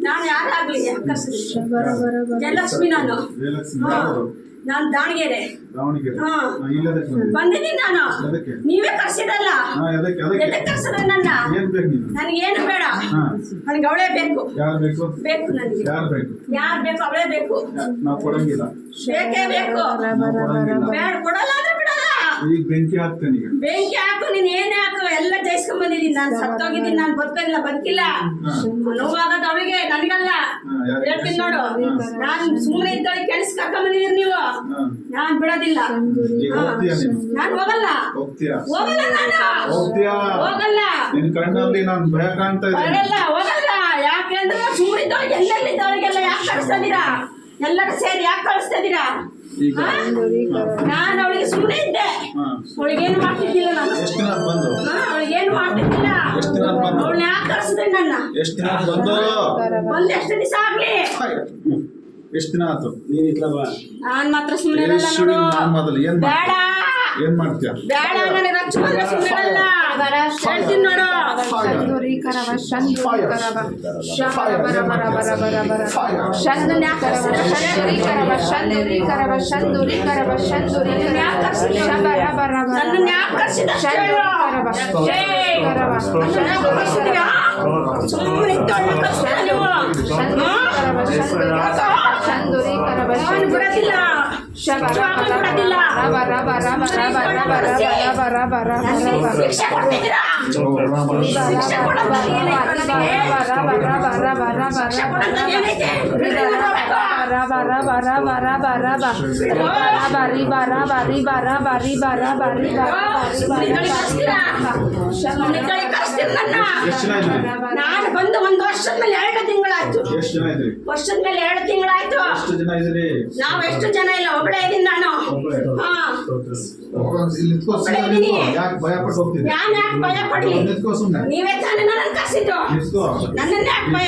ನಾನು ಯಾರಾಗ್ಲಿ ಜಯಲಕ್ಷ್ಮಿ ನಾನು ದಾವಣಗೆರೆ ಬಂದಿದ್ದೀನಿ. ನಾನು ನೀವೇ ಕರ್ಸಿದಲ್ಲ, ಎದಕ್ಕೆ ಕರ್ಸಿದ್ರೆ ನನ್ನ? ನನಗೇನು ಬೇಡ, ನನಗೆ ಅವಳೇ ಬೇಕು. ಬೇಕು ನನಗೆ, ಯಾರು ಬೇಕು ಅವಳೇ ಬೇಕು. ಬೇಕೇ ಬೇಕು. ಬೇಡ, ಕೊಡಲ್ಲ ಅಂದ್ರೆ ಬಿಡಲ್ಲ. ಬೆಂಕಿ ಹಾಕ್ತೇನೆ. ಬೆಂಕಿ ಹಾಕು, ನೀನ್ ಏನೇ ಹಾಕು, ಎಲ್ಲ ಜಯಿಸ್ಕೊಂಡ್ ಬಂದಿದ್ದೀನಿ. ನಾನು ಸತ್ತೋಗಿದ್ದೀನಿ, ನಾನು ಬದುಕಿಲ್ಲ. ನೋವಾಗದ ಅವಳಿಗೆ, ನನಗಲ್ಲ. ಹೇಳ್ತೀನಿ ನೋಡು, ನಾನು ಸುಮ್ಮನೆ ಇದ್ದವಳಿಗೆ ಕೆಲ್ಸ ಕರ್ಕೊಂಡ್ ನೀವು. ನಾನ್ ಬಿಡೋದಿಲ್ಲ, ನಾನು ಹೋಗಲ್ಲ. ಹೋಗಲ್ಲ, ಭಯ ಕಾಣ್ತಾ ಹೋಗಲ್ಲ. ಯಾಕೆಂದ್ರೆ ಸುಮ್ಮನೆ ಇದ್ದವಳಿಗೆ ಎಲ್ಲೆಲ್ಲಿದ್ದವಳಿಗೆಲ್ಲ ಯಾಕೆ ಕಳಿಸ್ತಿದ್ದೀರಾ? ಎಲ್ಲರೂ ಸೇರಿ ಯಾಕೆ ಕಳಿಸ್ತಿದ್ದೀರಾ? ನಾನು ಅವಳಿಗೆ ಸುಮ್ಮನೆ ಇದ್ದೆ, ಅವಳಿಗೇನು ಮಾಡ್ತಿದ್ದಿಲ್ಲ. ನಾನು ಅವಳಿಗೇನು ಮಾಡ್ತಿದ್ದಿಲ್ಲ. ಅವಳನ್ನ ಯಾಕೆ ಕಳಿಸಿದ್ರಿ ನನ್ನ? ಬಂದು ಎಷ್ಟು ದಿವಸ ಆಗ್ಲಿ? ಎಷ್ಟು ದಿನ ಆಯ್ತು? ನಾನ್ ಮಾತ್ರ ಸುಮ್ಮನೆ ಇರಲ್ಲ ನೋಡು. ಬೇಡ, ಏನ್ ಮಾಡ್ತೀಯ? ಬೇಡ, ನನಗೆ ರಚ್ಚ ಬಂದ್ರೆ ಸುಮ್ಮನೆ ಇರಲ್ಲ. ಹೇಳ್ತೀನಿ ನೋಡು. ನಾನು ಬಂದು ಒಂದು ವರ್ಷದ ಮೇಲೆ 2 ತಿಂಗಳಾಯ್ತು. ವರ್ಷದ ಮೇಲೆ 2 ತಿಂಗಳಾಯ್ತು. ನಾವು ಎಷ್ಟು ಜನ ಇಲ್ಲ, ಒಬ್ಬಳೇ ಇದೀನಿ ನಾನು. ಯಾಕೆ ಭಯ ಪಡ್ಲಿ? ನೀವೇ ತಾನೇ ನನ್ನ ಕರ್ಸಿದ್ದು. ನನ್ನನ್ನು ಯಾಕೆ ಭಯ?